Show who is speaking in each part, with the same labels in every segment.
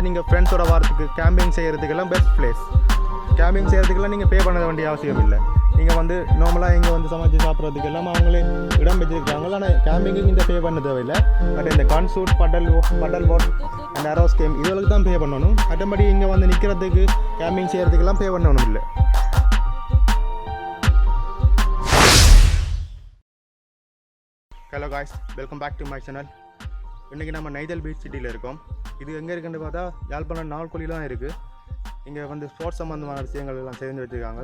Speaker 1: நீங்கள் ஃப்ரெண்ட்ஸோட வாரத்துக்கு கேம்பிங் செய்கிறதுக்கெல்லாம் பெஸ்ட் பிளேஸ். கேம்பிங் செய்கிறதுக்கெல்லாம் நீங்கள் பே பண்ண வேண்டிய அவசியம் இல்லை. நீங்கள் வந்து நார்மலாக இங்கே வந்து சமைச்சு சாப்பிட்றதுக்கு எல்லாம் அவங்களே இடம் வச்சுருக்காங்க. ஆனால் கேம்பிங்கு இந்த பே பண்ண தேவையில்லை. பட் இந்த கான்சூட் Patil boat and arose game இதுகளுக்கு தான் பே பண்ணணும். மற்றபடி இங்கே வந்து நிற்கிறதுக்கு கேம்பிங் செய்கிறதுக்கெல்லாம் பே பண்ணணும் இல்லை. Hello guys, welcome back to my channel. இன்றைக்கி நம்ம நைதல் பீச் சிட்டியில் இருக்கோம். இது எங்கே இருக்குன்னு பார்த்தா யாழ்ப்பாணம் நால்கொலியில் தான் இருக்குது. இங்கே வந்து ஸ்போர்ட்ஸ் சம்மந்தமான விஷயங்கள் எல்லாம் சேர்ந்து வச்சுருக்காங்க.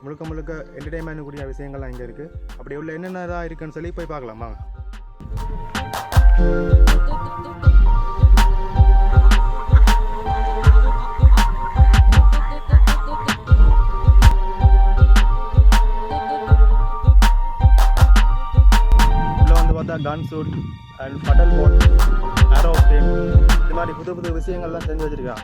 Speaker 1: முழுக்க என்டர்டெயின்மெண்ட் கூடிய விஷயங்கள்லாம் இங்கே இருக்குது. அப்படி உள்ள என்னென்னதான் இருக்குன்னு சொல்லி போய் பார்க்கலாம் வாங்க. Gun shoot and battle boat, arrow game, இது மாதிரி புது விஷயங்கள்லாம் செஞ்சு வச்சுருக்காங்க.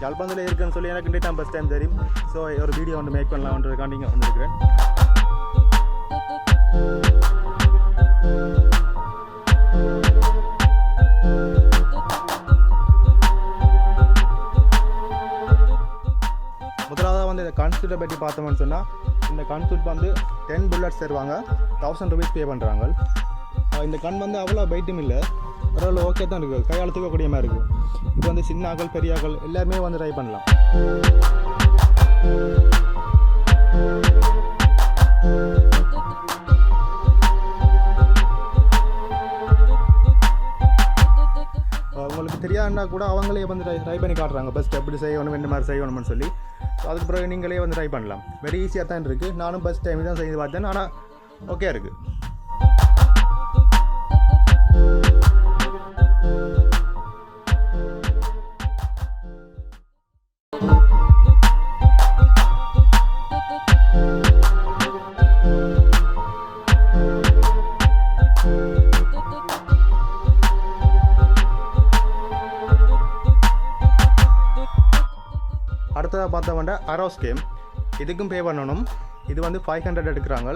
Speaker 1: யாழ்ப்பாணத்தில் இருக்குன்னு சொல்லி எனக்கு இன்றைக்கு ஃபஸ்ட் டைம் தெரியும். ஸோ ஒரு வீடியோ வந்து மேக் பண்ணலாம்ன்றதுக்காண்டி இங்கே வந்துருக்கிறேன். முதலாவது வந்து இந்த கான்சூட்டை பற்றி பார்த்தோம்னு சொன்னால், இந்த கான்சூட் வந்து 10 புல்லட்ஸ் தருவாங்க, 1000 ரூபீஸ் பே பண்ணுறாங்க. இந்த கன் வந்து அவ்வளோ பைட்டும் இல்லை, ஓரளவு ஓகே தான் இருக்குது, கையால் தூக்கக்கூடிய மாதிரி இருக்குது. இது வந்து சின்ன ஆக்கள் பெரிய ஆக்கள் எல்லாருமே வந்து ட்ரை பண்ணலாம். உங்களுக்கு தெரியாதுன்னா கூட அவங்களே வந்து ட்ரை பண்ணி காட்டுறாங்க, பெஸ்ட் எப்படி செய்யணும், என்ன மாதிரி செய்யணும்னு சொல்லி. ஸோ அதுக்கு பிறகு நீங்களே வந்து ட்ரை பண்ணலாம். வெரி ஈஸியாக தான் இருக்குது. நானும் ஃபஸ்ட் டைம் தான் செய்து பார்த்தேன், ஆனால் ஓகே இருக்குது. அடுத்ததாக பார்த்தவன்டா அரோஸ் கேம். இதுக்கும் பே பண்ணணும். இது வந்து 500 எடுக்கிறாங்க.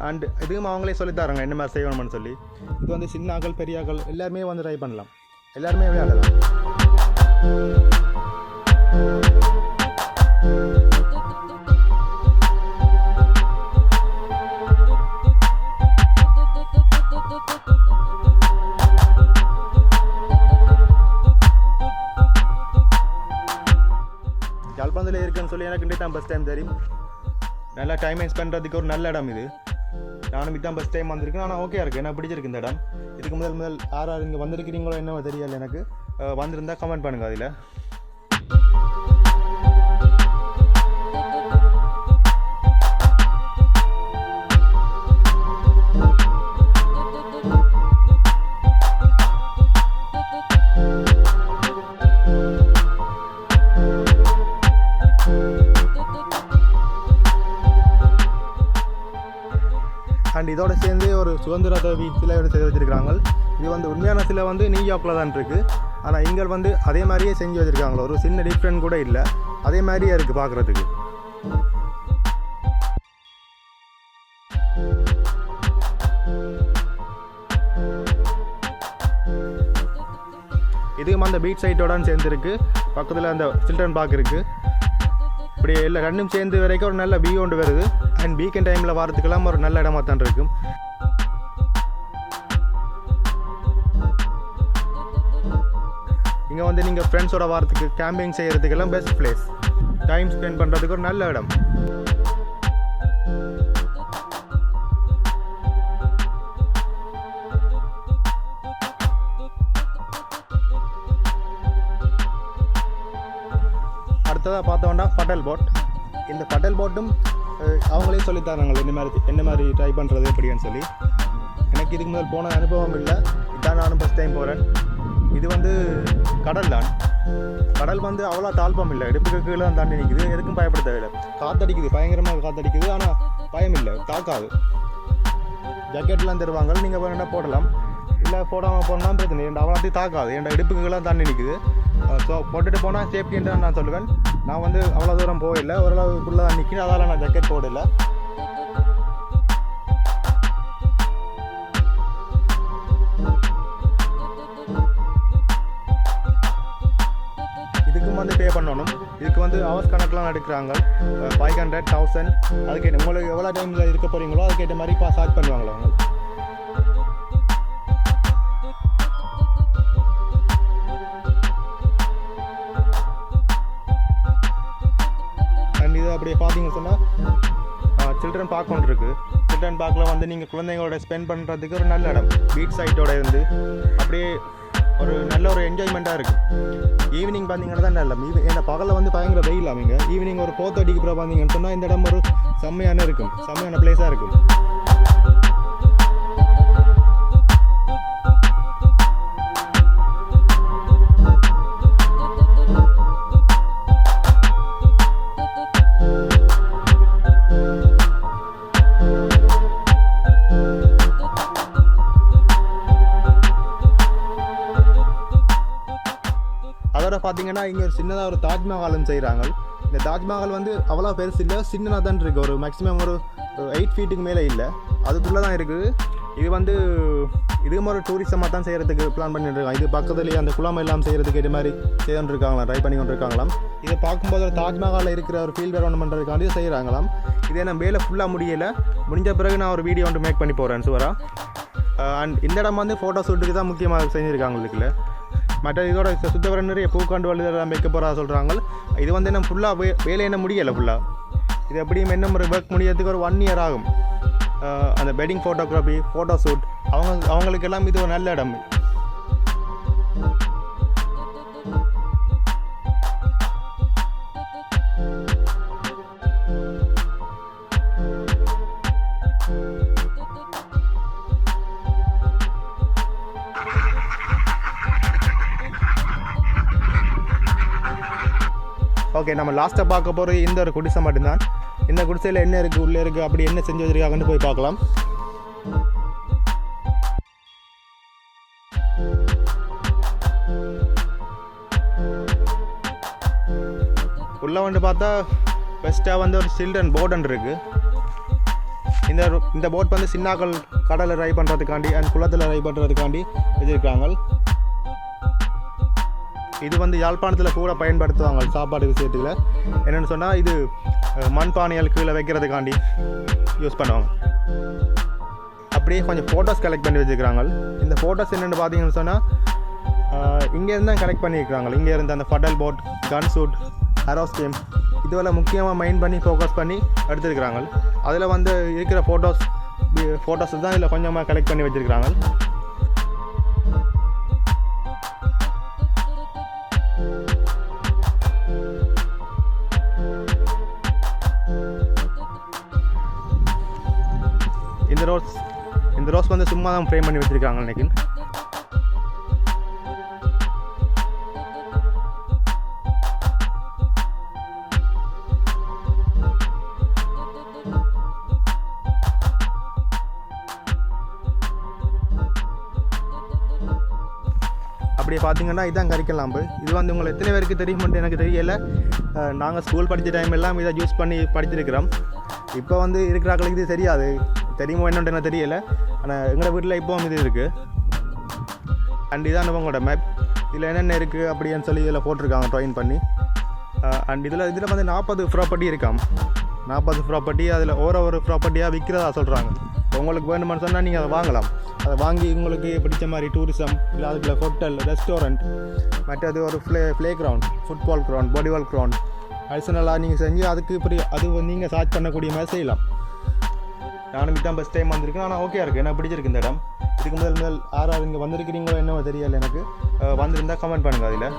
Speaker 1: அண்ட் இதுவும் அவங்களே சொல்லித்தராங்க என்ன மாதிரி செய்யணும்னு சொல்லி. இது வந்து சின்ன ஆக்கள் பெரிய ஆக்கள் எல்லாருமே வந்து ட்ரை பண்ணலாம், எல்லாருமே விளையாடலாம். யாழ்ப்பாணத்தில் இருக்குன்னு சொல்லி எனக்கு இன்றைக்கு தான் ஃபஸ்ட் டைம் தெரியும். நல்லா டைம் ஸ்பெண்ட் பண்ணுறதுக்கு ஒரு நல்ல இடம் இது. நானும் இதுதான் ஃபஸ்ட் டைம் வந்திருக்கேன், ஆனால் ஓகே இருக்குது, எனக்கு பிடிச்சிருக்கு இந்த இடம். இதுக்கு முதல் யார் இங்கே வந்திருக்கிறீங்களோ என்னவோ தெரியல, எனக்கு வந்திருந்தால் கமெண்ட் பண்ணுங்கள் அதில். அண்ட் இதோட சேர்ந்து ஒரு சுதந்திர தேவி சிலை செய்து வச்சுருக்காங்க. இது வந்து உண்மையான சிலை வந்து நியூயார்க்கில் தான் இருக்குது. ஆனால் இங்கே வந்து அதே மாதிரியே செஞ்சு வச்சுருக்காங்களோ, ஒரு சின்ன டிஃப்ரெண்ட் கூட இல்லை, அதே மாதிரியே இருக்குது பார்க்குறதுக்கு. இதுவும் அந்த பீச் சைட்டோட சேர்ந்துருக்கு. பக்கத்தில் அந்த சில்ட்ரன் பார்க் இருக்குது. இப்படி இல்லை ரெண்டும் சேர்ந்து வரைக்கும் ஒரு நல்ல வியூ ஒன்று வருது. அண்ட் வீக்கெண்ட் டைமில் வரதுக்கெல்லாம் ஒரு நல்ல இடமா தான் இருக்கும். இங்கே வந்து நீங்கள் ஃப்ரெண்ட்ஸோட வரத்துக்கு கேம்பிங் செய்கிறதுக்கெல்லாம் பெஸ்ட் பிளேஸ். டைம் ஸ்பெண்ட் பண்ணுறதுக்கு ஒரு நல்ல இடம். அடுத்ததாக பார்த்தோம்னா பட்டல் போட். இந்த பட்டல் போட்டும் அவங்களே சொல்லித்தராங்க என்ன மாதிரி ட்ரை பண்ணுறது எப்படின்னு சொல்லி. எனக்கு இதுக்கு முதல் போன அனுபவம் இல்லை, இதான் நானும் ஃபஸ்ட் டைம் போகிறேன். இது வந்து கடல் தான். கடல் வந்து அவ்வளோ தாழ்பம் இல்லை, இடுப்புக்கு கீழே தான் தாண்டி நிற்குது. எதுக்கும் பயப்பட தேவையில்லை. காற்றடிக்குது, பயங்கரமாக காற்றடிக்குது, ஆனால் பயம் இல்லை, தாக்காது. ஜக்கெட்லாம் தருவாங்க, நீங்கள் வேணுன்னா போடலாம். இல்லை போடாமல் போனால் பிரச்சனை என் அவ்வளோத்தையும் தாக்காது என் இடுப்புக்கெல்லாம் தண்ணி நிற்குது. ஸோ போட்டுட்டு போனால் சேஃப்டின்ட்டு நான் சொல்லுவேன். நான் வந்து அவ்வளோ தூரம் போகலை, ஓரளவுக்குள்ளே தான் நிற்கிறேன், அதால் நான் ஜக்கெட் போடலை. இதுக்கும் வந்து பே பண்ணணும். இதுக்கு வந்து ஹவர்ஸ் கணக்கெலாம் எடுக்கிறாங்க, 500, 1000. அதுக்கேற்ற உங்களுக்கு எவ்வளோ டைமில் இருக்க போகிறீங்களோ அதுக்கேற்ற மாதிரி சார்ஜ் பண்ணுவாங்களா அவங்க. அண்ட் இது அப்படியே பார்த்தீங்கன்னு சொன்னால் சில்ட்ரன் பார்க் ஒன்று இருக்குது. சில்ட்ரன் பார்க்கில் வந்து நீங்கள் குழந்தைங்களோட ஸ்பெண்ட் பண்ணுறதுக்கு ஒரு நல்ல இடம். பீச் சைட்டோட இருந்து அப்படியே ஒரு நல்ல ஒரு என்ஜாய்மெண்ட்டாக இருக்குது. ஈவினிங் பார்த்தீங்கன்னா தான் நல்ல ஏன்னா பகலில் வந்து பயங்கர வெயில் அவங்க. ஈவினிங் ஒரு 4:30 அப்புறம் பார்த்தீங்கன்னு சொன்னால் இந்த இடம் ஒரு செம்மையான இருக்கும், செம்மையான பிளேஸாக இருக்கும். அதோட பார்த்தீங்கன்னா இங்கே ஒரு சின்னதாக ஒரு தாஜ்மஹாலும் செய்கிறாங்க. இந்த தாஜ்மஹால் வந்து அவ்வளோ பெருசு இல்லை, சின்னதாக தான் இருக்குது. ஒரு மேக்ஸிமம் ஒரு 8 ஃபீட்டுக்கு மேலே இல்லை, அதுக்குள்ளே தான் இருக்குது. இது வந்து இதுவும் ஒரு டூரிசமாக தான் செய்கிறதுக்கு பிளான் பண்ணிட்டுருக்காங்க. இது பக்கத்துலேயே அந்த குளம் எல்லாம் செய்கிறதுக்கு இது மாதிரி செய்துருக்காங்களாம், ட்ரை பண்ணி கொண்டு இருக்காங்களாம். இதை பார்க்கும்போது ஒரு தாஜ்மஹாலில் இருக்கிற ஒரு ஃபீல் வேணும் பண்ணுறதுக்காண்டி செய்கிறாங்களாம். இதே நான் வேலை ஃபுல்லாக முடியலை, முடிஞ்ச பிறகு நான் ஒரு வீடியோ ஒன்று மேக் பண்ணி போகிறேன் சுவரா. அண்ட் இந்த இடம் வந்து ஃபோட்டோ ஷூட்டுக்கு தான் முக்கியமாக செஞ்சுருக்காங்க. இதுக்குள்ள மற்ற இதோட சுத்தவர நிறைய பூக்காண்டு வழிதெல்லாம் வைக்க போகிறதா சொல்கிறாங்க. இது வந்து என்ன ஃபுல்லாக வேலை என்ன முடியலை ஃபுல்லாக. இது எப்படியும் என்ன ஒரு ஒர்க் முடியறதுக்கு ஒரு 1 இயர் ஆகும். அந்த வெட்டிங் ஃபோட்டோகிராஃபி, ஃபோட்டோ ஷூட் அவங்களுக்கெல்லாம் இது ஒரு நல்ல இடம். ஓகே, நம்ம லாஸ்ட்டாக பார்க்க போகிறது இந்த ஒரு குடிசை மட்டும்தான். இந்த குடிசையில் என்ன இருக்குது, உள்ளே இருக்குது, அப்படி என்ன செஞ்சு வச்சுருக்காங்கன்னு போய் பார்க்கலாம். உள்ளே வந்து பார்த்தா பெஸ்ட்டாக வந்து ஒரு சில்ட்ரன் போர்டுன்னு இருக்குது. இந்த போட் வந்து சின்னாக்கள் கடலில் ரை பண்ணுறதுக்காண்டி அண்ட் குளத்தில் ரை பண்ணுறதுக்காண்டி வச்சுருக்காங்க. இது வந்து யாழ்ப்பாணத்தில் கூட பயன்படுத்துவாங்க சாப்பாடு விஷயத்தில். என்னென்னு சொன்னால் இது மண்பானைகள் கீழே வைக்கிறதுக்காண்டி யூஸ் பண்ணுவாங்க. அப்படியே கொஞ்சம் ஃபோட்டோஸ் கலெக்ட் பண்ணி வச்சுருக்கிறாங்க. இந்த ஃபோட்டோஸ் என்னென்னு பார்த்தீங்கன்னு சொன்னால் இங்கேருந்து தான் கலெக்ட் பண்ணியிருக்கிறாங்க. இங்கே இருந்து அந்த ஃபட்டல் போட், கன் சூட், ஹரோஸ்கேம் இதுவெல்லாம் முக்கியமாக மைண்ட் பண்ணி ஃபோக்கஸ் பண்ணி எடுத்துருக்கிறாங்க. அதில் வந்து இருக்கிற ஃபோட்டோஸ் தான் இதில் கொஞ்சமாக கலெக்ட் பண்ணி வச்சுருக்கிறாங்க. இந்த ரோஸ் வந்து சும்மா தான் ஃப்ரேம் பண்ணி வச்சுருக்காங்க நினைக்கிறேன். அப்படியே பார்த்தீங்கன்னா இதுதான் கரிக்கலாம்பு. இது வந்து உங்களுக்கு எத்தனை பேருக்கு தெரியுமென்று எனக்கு தெரியலை. நாங்கள் ஸ்கூல் படித்த டைம் எல்லாம் இதை யூஸ் பண்ணி படிச்சிருக்கிறோம். இப்போ வந்து இருக்கிறாங்களுக்கு இது தெரியாது, தெரியுமோ என்னன்னு எனக்கு தெரியலை. ஆனால் எங்களோட வீட்டில் இப்போவும் இது இருக்குது. அண்ட் இதான் உங்களோட மேப். இதில் என்னென்ன இருக்குது அப்படின்னு சொல்லி இதில் போட்டிருக்காங்க ட்ராயிங் பண்ணி. அண்ட் இதில் வந்து 40 ப்ராப்பர்ட்டி இருக்காம். 40 ப்ராப்பர்ட்டி அதில் ஒரு ப்ராப்பர்ட்டியாக விற்கிறதா சொல்கிறாங்க. உங்களுக்கு வேணுமான்னு சொன்னால் நீங்கள் அதை வாங்கலாம். அதை வாங்கி உங்களுக்கு பிடிச்ச மாதிரி டூரிசம் இல்லை அதுக்குள்ள ஹோட்டல், ரெஸ்டாரண்ட், மற்றது ஒரு playground, football ground, volleyball ground அடிஷனலாக நீங்கள் செஞ்சு அதுக்கு இப்படி அது நீங்கள் சார்ஜ் பண்ணக்கூடிய மாதிரி செய்யலாம். நானும் இதுதான் ஃபஸ்ட் டைம் வந்திருக்கேன். ஆனால் ஓகே இருக்குது, எனக்கு பிடிச்சிருக்கு இந்த இடம். இதுக்கு முதல் யாராவது இங்கே வந்திருக்கிறீங்களோ என்னவோ தெரியலை எனக்கு. வந்திருந்தால் கமெண்ட் பண்ணுங்கள் அதில்.